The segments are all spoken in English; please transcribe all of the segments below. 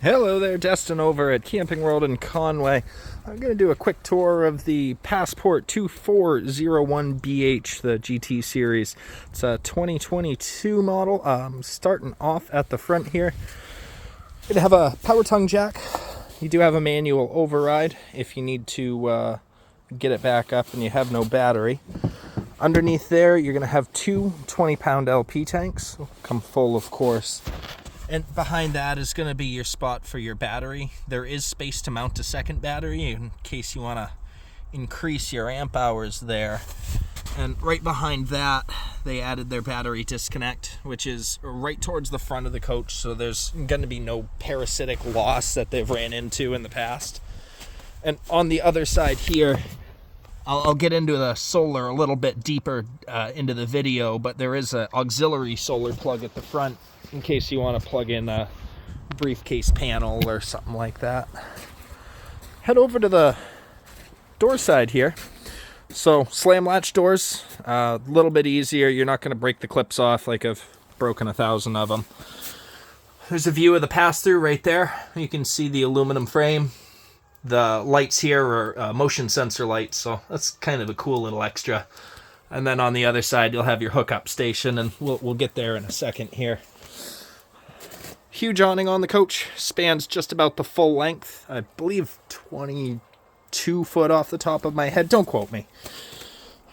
Hello there, Destin over at Camping World in Conway. I'm going to do a quick tour of the Passport 2401BH, the GT series. It's a 2022 model. Starting off at the front here. Going to have a power tongue jack. You do have a manual override if you need to get it back up and you have no battery. Underneath there, you're going to have two 20-pound LP tanks. Come full, of course. And behind that is going to be your spot for your battery. There is space to mount a second battery in case you want to increase your amp hours there. And right behind that, they added their battery disconnect, which is right towards the front of the coach. So there's going to be no parasitic loss that they've ran into in the past. And on the other side here, I'll get into the solar a little bit deeper into the video, but there is an auxiliary solar plug at the front in case you want to plug in a briefcase panel or something like that. Head over to the door side here. So slam latch doors, a little bit easier. You're not going to break the clips off like I've broken 1,000 of them. There's a view of the pass-through right there. You can see the aluminum frame. The lights here are motion sensor lights, so that's kind of a cool little extra. And then on the other side, you'll have your hookup station, and we'll get there in a second here. Huge awning on the coach, spans just about the full length. I believe 22 foot off the top of my head. Don't quote me.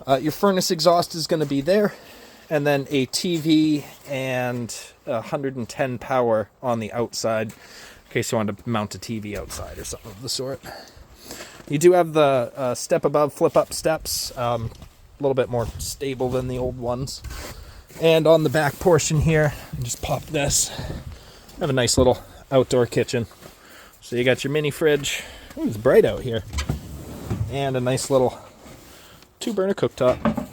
Your furnace exhaust is going to be there, and then a TV and 110 power on the outside, in case you want to mount a TV outside or something of the sort. You do have the step above flip-up steps, a little bit more stable than the old ones. And on the back portion here, just pop this. Have a nice little outdoor kitchen. So you got your mini fridge. Ooh, it's bright out here. And a nice little 2-burner cooktop.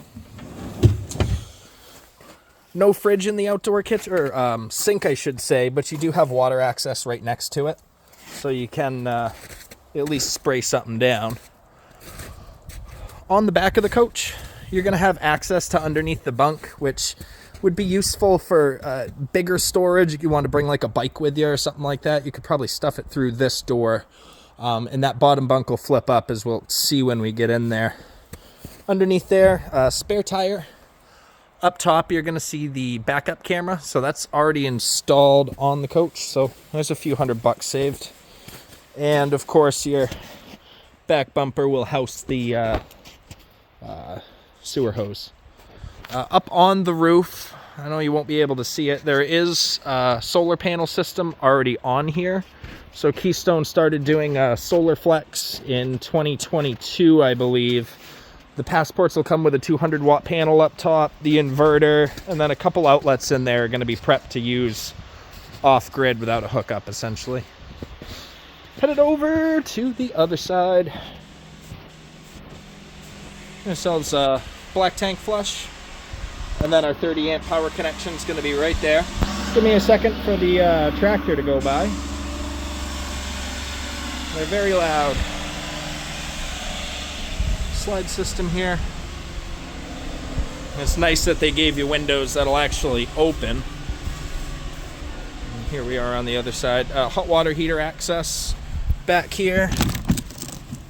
No fridge in the outdoor kitchen, or sink I should say, but you do have water access right next to it. So you can at least spray something down. On the back of the coach, you're going to have access to underneath the bunk, which would be useful for bigger storage. If you want to bring like a bike with you or something like that, you could probably stuff it through this door. And that bottom bunk will flip up, as we'll see when we get in there. Underneath there, spare tire. Up top, you're going to see the backup camera. So that's already installed on the coach. So there's a few $100 saved. And of course, your back bumper will house the sewer hose. Up on the roof, I know you won't be able to see it, there is a solar panel system already on here. So Keystone started doing a solar flex in 2022, I believe. The Passports will come with a 200 watt panel up top, the inverter, and then a couple outlets in there are going to be prepped to use off grid without a hookup, essentially. Headed over to the other side. Ourselves a black tank flush. And then our 30 amp power connection is going to be right there. Give me a second for the tractor to go by. They're very loud. Slide system here. It's nice that they gave you windows that'll actually open. And here we are on the other side. Hot water heater access back here.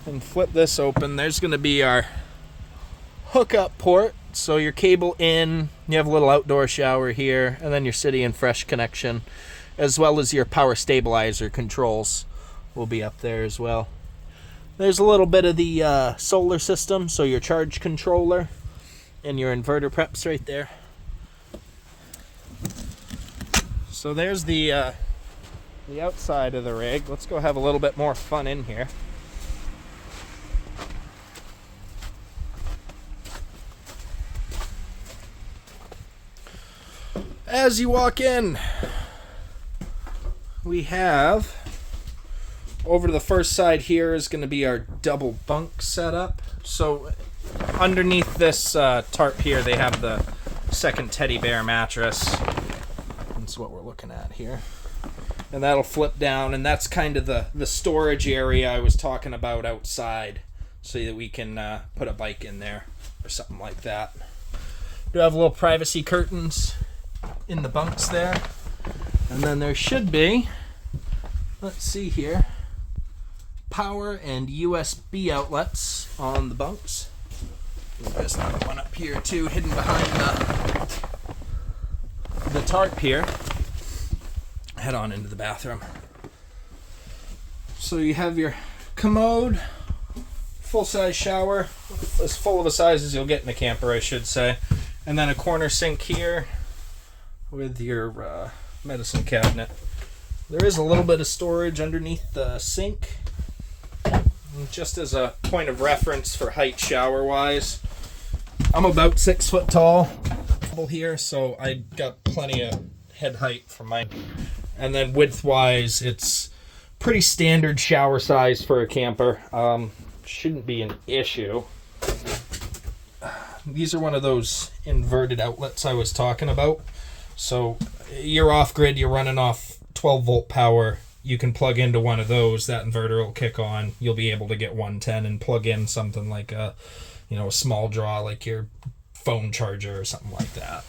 And flip this open. There's going to be our hookup port. So your cable in, you have a little outdoor shower here, and then your City and Fresh connection, as well as your power stabilizer controls will be up there as well. There's a little bit of the solar system, so your charge controller and your inverter preps right there. So there's the outside of the rig. Let's go have a little bit more fun in here. As you walk in, we have, over to the first side here is going to be our double bunk setup. So underneath this tarp here, they have the second teddy bear mattress. That's what we're looking at here. And that'll flip down, and that's kind of the storage area I was talking about outside, so that we can put a bike in there or something like that. Do have little privacy curtains in the bunks there, and then there should be Let's see here. Power and USB outlets on the bunks. There's another one up here too, hidden behind the tarp here. Head on into the bathroom. So you have your commode, full-size shower, as full of a size as you'll get in a camper, I should say. And then a corner sink here with your medicine cabinet. There is a little bit of storage underneath the sink. And just as a point of reference for height shower-wise, I'm about 6 foot tall here, so I got plenty of head height for mine. And then width-wise, it's pretty standard shower size for a camper. Shouldn't be an issue. These are one of those inverted outlets I was talking about. So you're off-grid, you're running off 12-volt power. You can plug into one of those. That inverter will kick on. You'll be able to get 110 and plug in something like a small draw, like your phone charger or something like that.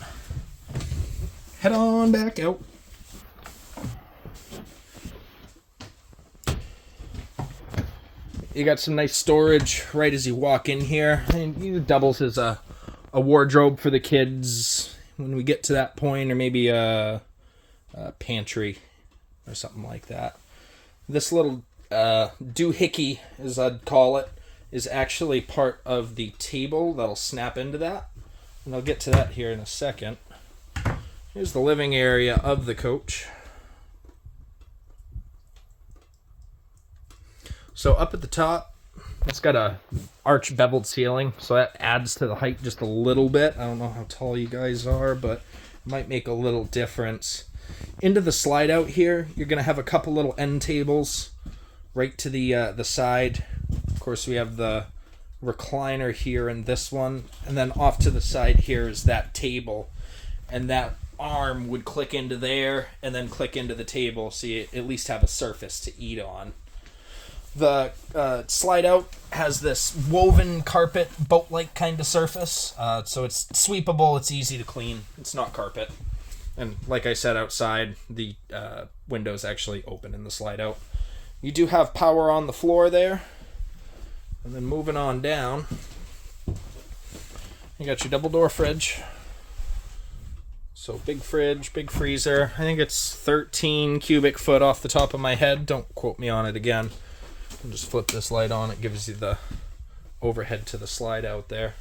Head on back out. You got some nice storage right as you walk in here. And it doubles as a wardrobe for the kids when we get to that point, or maybe a pantry or something like that. This little doohickey, as I'd call it, is actually part of the table that'll snap into that. And I'll get to that here in a second. Here's the living area of the coach. So up at the top, it's got a arch beveled ceiling, so that adds to the height just a little bit. I don't know how tall you guys are, but it might make a little difference. Into the slide out here, you're going to have a couple little end tables right to the side. Of course, we have the recliner here in this one, and then off to the side here is that table, and that arm would click into there and then click into the table, so you at least have a surface to eat on. The slide out has this woven carpet, boat-like kind of surface, so it's sweepable, it's easy to clean, it's not carpet. And like I said, outside, the windows actually open in the slide out. You do have power on the floor there. And then moving on down, you got your double door fridge. So big fridge, big freezer. I think it's 13 cubic foot off the top of my head. Don't quote me on it again. I'll just flip this light on. It gives you the overhead to the slide out there.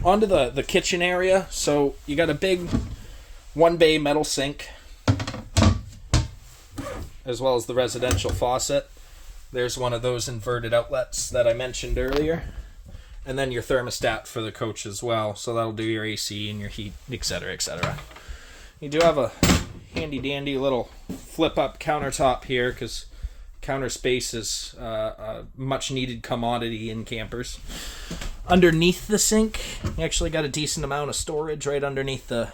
Onto the kitchen area. So you got a big 1-bay metal sink, as well as the residential faucet. There's one of those inverted outlets that I mentioned earlier. And then your thermostat for the coach as well. So that'll do your AC and your heat, etc., etc. You do have a handy-dandy little flip-up countertop here, because counter space is a much-needed commodity in campers. Underneath the sink, you actually got a decent amount of storage right underneath that.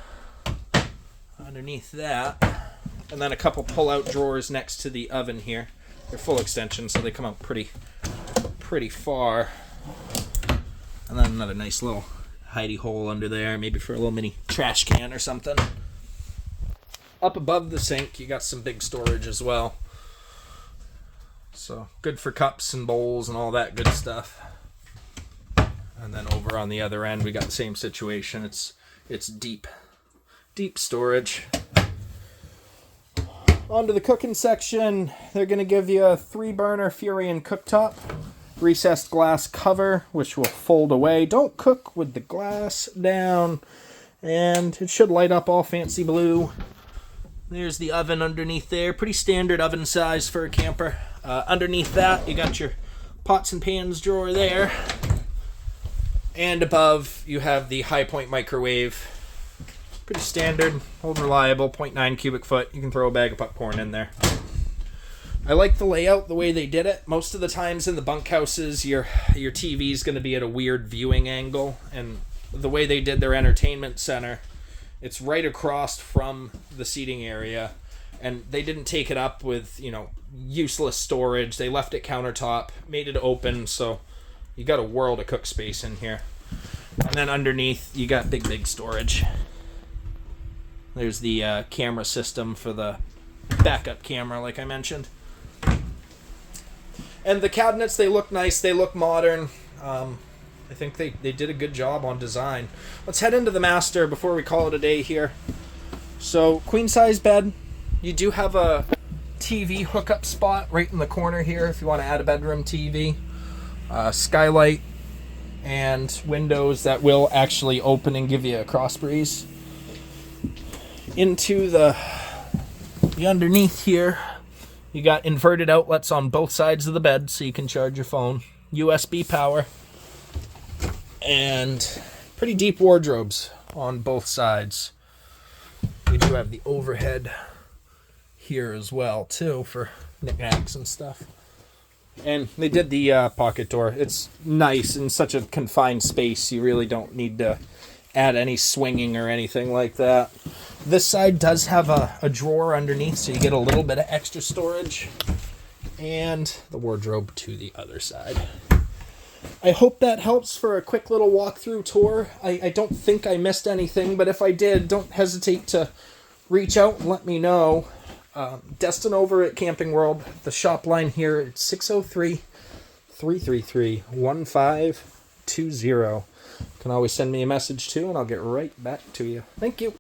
And then a couple pull-out drawers next to the oven here. They're full extension, so they come out pretty far. And then another nice little hidey hole under there, maybe for a little mini trash can or something. Up above the sink, you got some big storage as well. So good for cups and bowls and all that good stuff. And then over on the other end, we got the same situation. It's deep storage. Onto the cooking section, they're going to give you a 3-burner Furion cooktop, recessed glass cover, which will fold away. Don't cook with the glass down, and it should light up all fancy blue. There's the oven underneath there, pretty standard oven size for a camper. Underneath that, you got your pots and pans drawer there, and above you have the High Point microwave. Pretty standard, old reliable, 0.9 cubic foot. You can throw a bag of popcorn in there. I like the layout, the way they did it. Most of the times in the bunkhouses, your TV is going to be at a weird viewing angle, and the way they did their entertainment center, it's right across from the seating area, and they didn't take it up with, useless storage. They left it countertop, made it open, so you got a world of cook space in here. And then underneath, you got big storage. There's the camera system for the backup camera, like I mentioned. And the cabinets, they look nice. They look modern. I think they did a good job on design. Let's head into the master before we call it a day here. So, queen size bed. You do have a TV hookup spot right in the corner here if you want to add a bedroom TV. Skylight and windows that will actually open and give you a cross breeze. Into the underneath here, you got inverted outlets on both sides of the bed so you can charge your phone. USB power. And pretty deep wardrobes on both sides. We do have the overhead here as well, too, for knickknacks and stuff. And they did the pocket door. It's nice in such a confined space. You really don't need to add any swinging or anything like that. This side does have a drawer underneath, so you get a little bit of extra storage. And the wardrobe to the other side. I hope that helps for a quick little walkthrough tour. I don't think I missed anything, but if I did, don't hesitate to reach out and let me know. Destin over at Camping World. The shop line here, it's 603-333-1520. You can always send me a message too, and I'll get right back to you. Thank you.